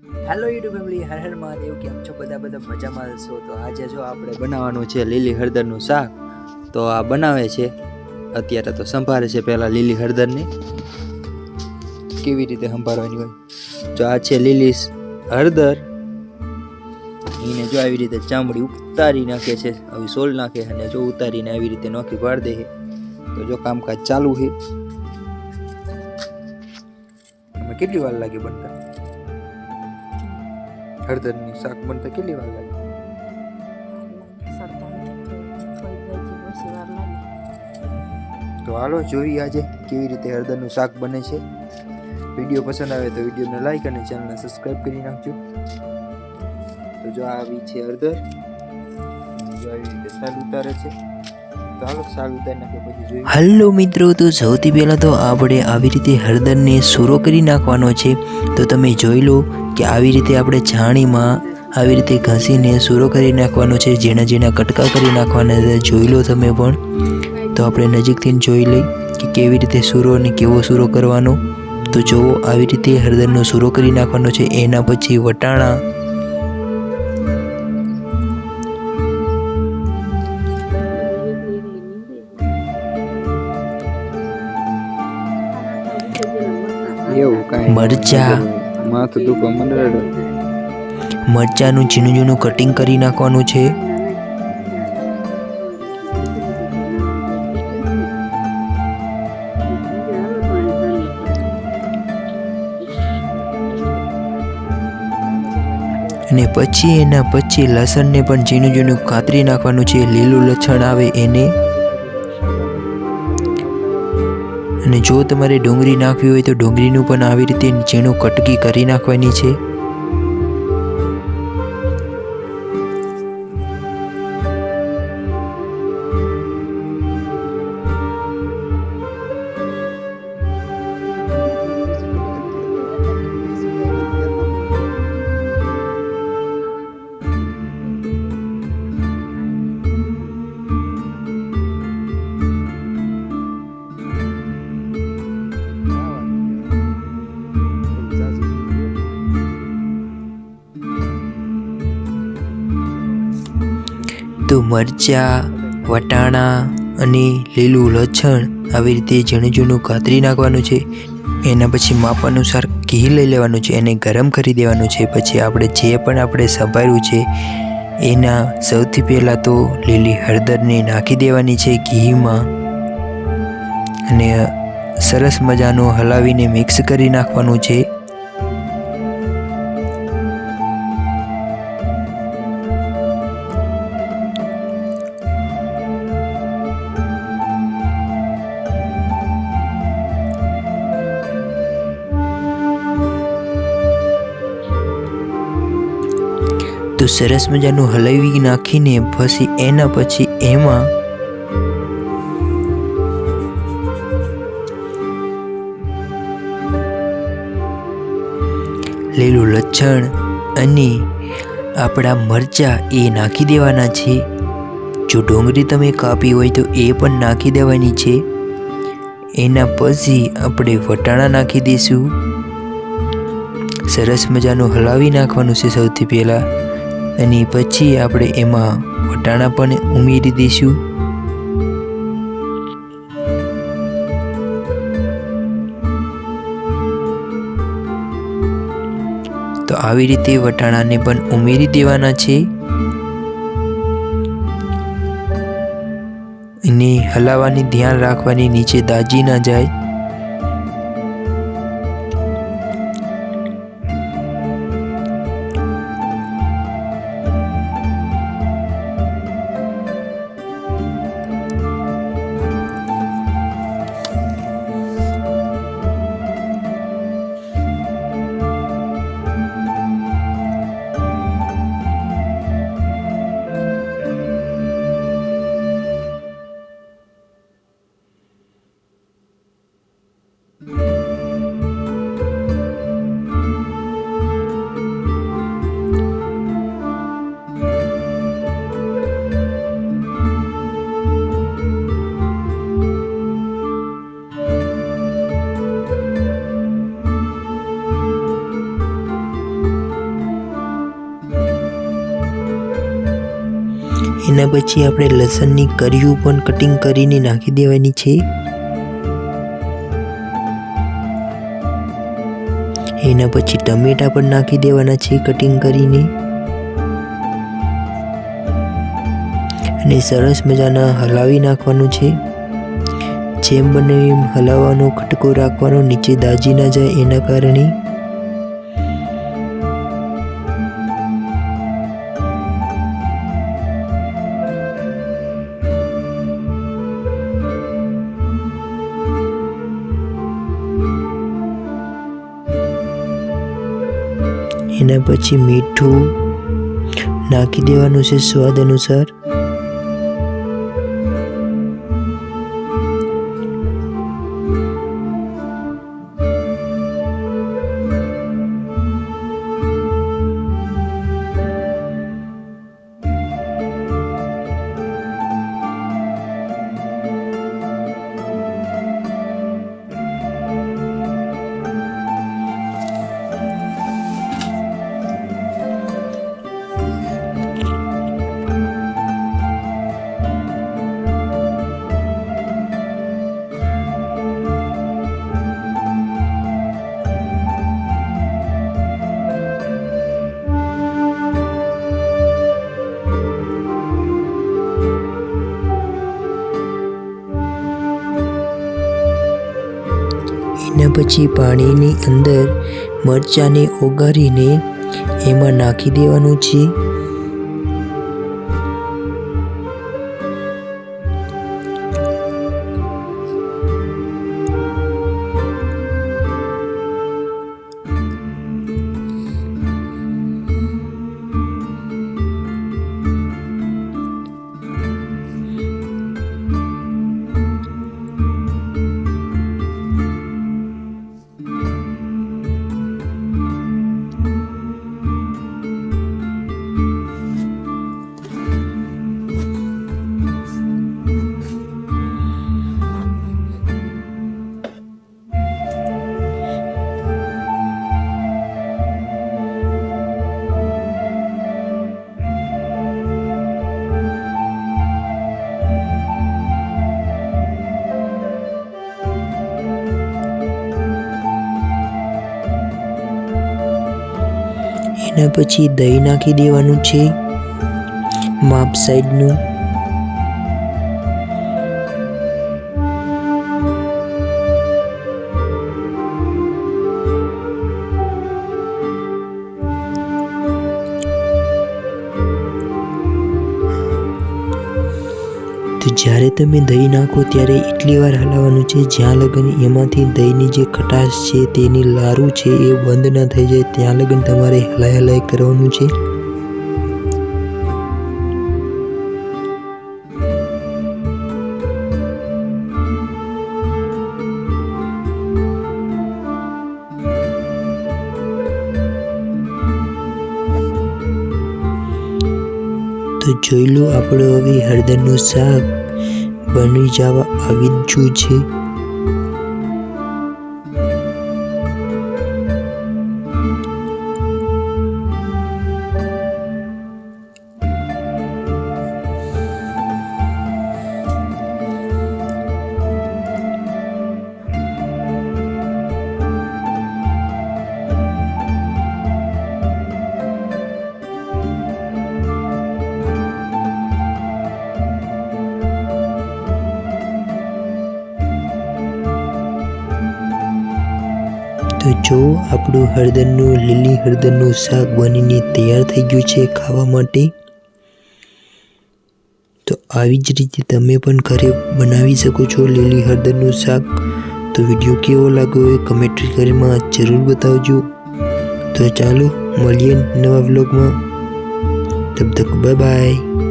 Hello YouTube family, Har Har Mahadev. કેમ છો બધા મજામાં છો? તો આજે જો આપણે બનાવવાનું છે લીલી હળદરનું શાક. તો આ બનાવે છે અત્યારે તો સંભાળે છે પહેલાં લીલી હળદરને કેવી રીતે સંભાળવાની હોય. જો આ છે લીલી હળદર, એને જો આવી રીતે ચામડી ઉતારી નાખે છે, આવી સોલ નાખે અને જો ઉતારીને આવી રીતે નોખી પાડી દે. તો જો કામકાજ ચાલુ છે. કેટલી વાર લાગે બનતા? હળદરની શાક બનતા કેટલી વાર લાગે? તો હાલો જોઈએ આજે કેવી રીતે હળદરનું શાક બને છે. વિડીયો પસંદ આવે તો વિડીયોને લાઈક અને ચેનલને સબસ્ક્રાઈબ કરી નાખજો. તો જો આવી છે હળદર, જો આવી રીતે સાલ ઉતારે છે. તો હાલો સાલ ઉતારી નાખે પછી જોઈએ. હલો મિત્રો, તો સૌથી પહેલાં તો આપણે આવી રીતે હળદરને સૂરો કરી નાખવાનો છે. તો તમે જોઈ લો કે આવી રીતે આપણે છાણીમાં આવી રીતે ઘસીને સૂરો કરી નાખવાનો છે. ઝીણા ઝીણા કટકા કરી નાખવાના છે. જોઈ લો તમે પણ. તો આપણે નજીકથી જોઈ લઈ કે કેવી રીતે સૂરો અને કેવો સૂરો કરવાનો. તો જુઓ, આવી રીતે હળદરનો સૂરો કરી નાખવાનો છે. એના પછી વટાણા, એવું કાંઈ મરચાં, માથું દુખવા મને મરચાંનું ઝીણું ઝીણું કટિંગ કરી નાખવાનું છે. અને પછી એના પછી લસણને પણ ઝીણું ઝીણું કાતરી નાખવાનું છે. લીલું લસણ આવે એને. અને જો તમારે ડુંગળી નાખવી હોય તો ડુંગળીનું પણ આવી રીતે ઝીણું કટકી કરી નાખવાની છે. તો મરચાં, વટાણા અને લીલું લસણ આવી રીતે ઝીણું ઝીણું કાતરી નાખવાનું છે. એના પછી માપ અનુસાર ઘી લઈ લેવાનું છે, એને ગરમ કરી દેવાનું છે. પછી આપણે જે પણ આપણે સંભાળ્યું છે એના સૌથી પહેલાં તો લીલી હળદરને નાખી દેવાની છે ઘીમાં. અને સરસ મજાનું હલાવીને મિક્સ કરી નાખવાનું છે. તો સરસ મજાનું હલાવી નાખીને પછી એના પછી એમાં લીલું લસણ અને આપણા મરચાં એ નાખી દેવાના છે. જો ડુંગળી તમે કાપી હોય તો એ પણ નાખી દેવાની છે. એના પછી આપણે વટાણા નાખી દઈશું. સરસ મજાનું હલાવી નાખવાનું છે સૌથી પહેલાં. અને પછી આપણે એમાં વટાણા પણ ઉમેરી દઈશું. તો આવી રીતે વટાણાને પણ ઉમેરી દેવાના છે. અને હલાવવાની ધ્યાન રાખવાની, નીચે દાજી ના જાય. એના પછી આપણે લસણની કરીઓ પણ કટિંગ કરીને નાખી દેવાની છે. એના પછી ટમેટા પણ નાખી દેવાના છે કટિંગ કરીને અને સરસ મજાના હલાવી નાખવાનું છે. જેમ બને એમ હલાવવાનો, ખટકો રાખવાનો, નીચે દાજી ના જાય એના કારણે. એના પછી મીઠું નાખી દેવાનું છે સ્વાદ અનુસાર. એના પછી પાણીની અંદર મરચાંને ઓગાળીને એમાં નાખી દેવાનું છે. એના પછી દહીં નાખી દેવાનું છે માપ સાઈડનું. તો જ્યારે તમે દહીં નાખો ત્યારે એટલી વાર હલાવવાનું છે જ્યાં લગન એમાંથી દહીંની જે ખટાશ છે તેની લારું છે એ બંધ ના થઈ જાય ત્યાં લગન તમારે હલાઈ કરવાનું છે. તો જોઈ લો આપણું હવે હળદરનું શાક બની જવા આવી જ છે. તો જો આપણું લીલી હળદરનું શાક બનીને તૈયાર થઈ ગયું છે ખાવા માટે. તો આવી જ રીતે તમે પણ ઘરે બનાવી શકો છો લીલી હળદરનું શાક. તો વિડીયો કેવો લાગ્યો એ કમેન્ટ કરીને જરૂર બતાવજો. તો ચાલો મળીએ નવા વ્લોગમાં. તબ તક બાય બાય.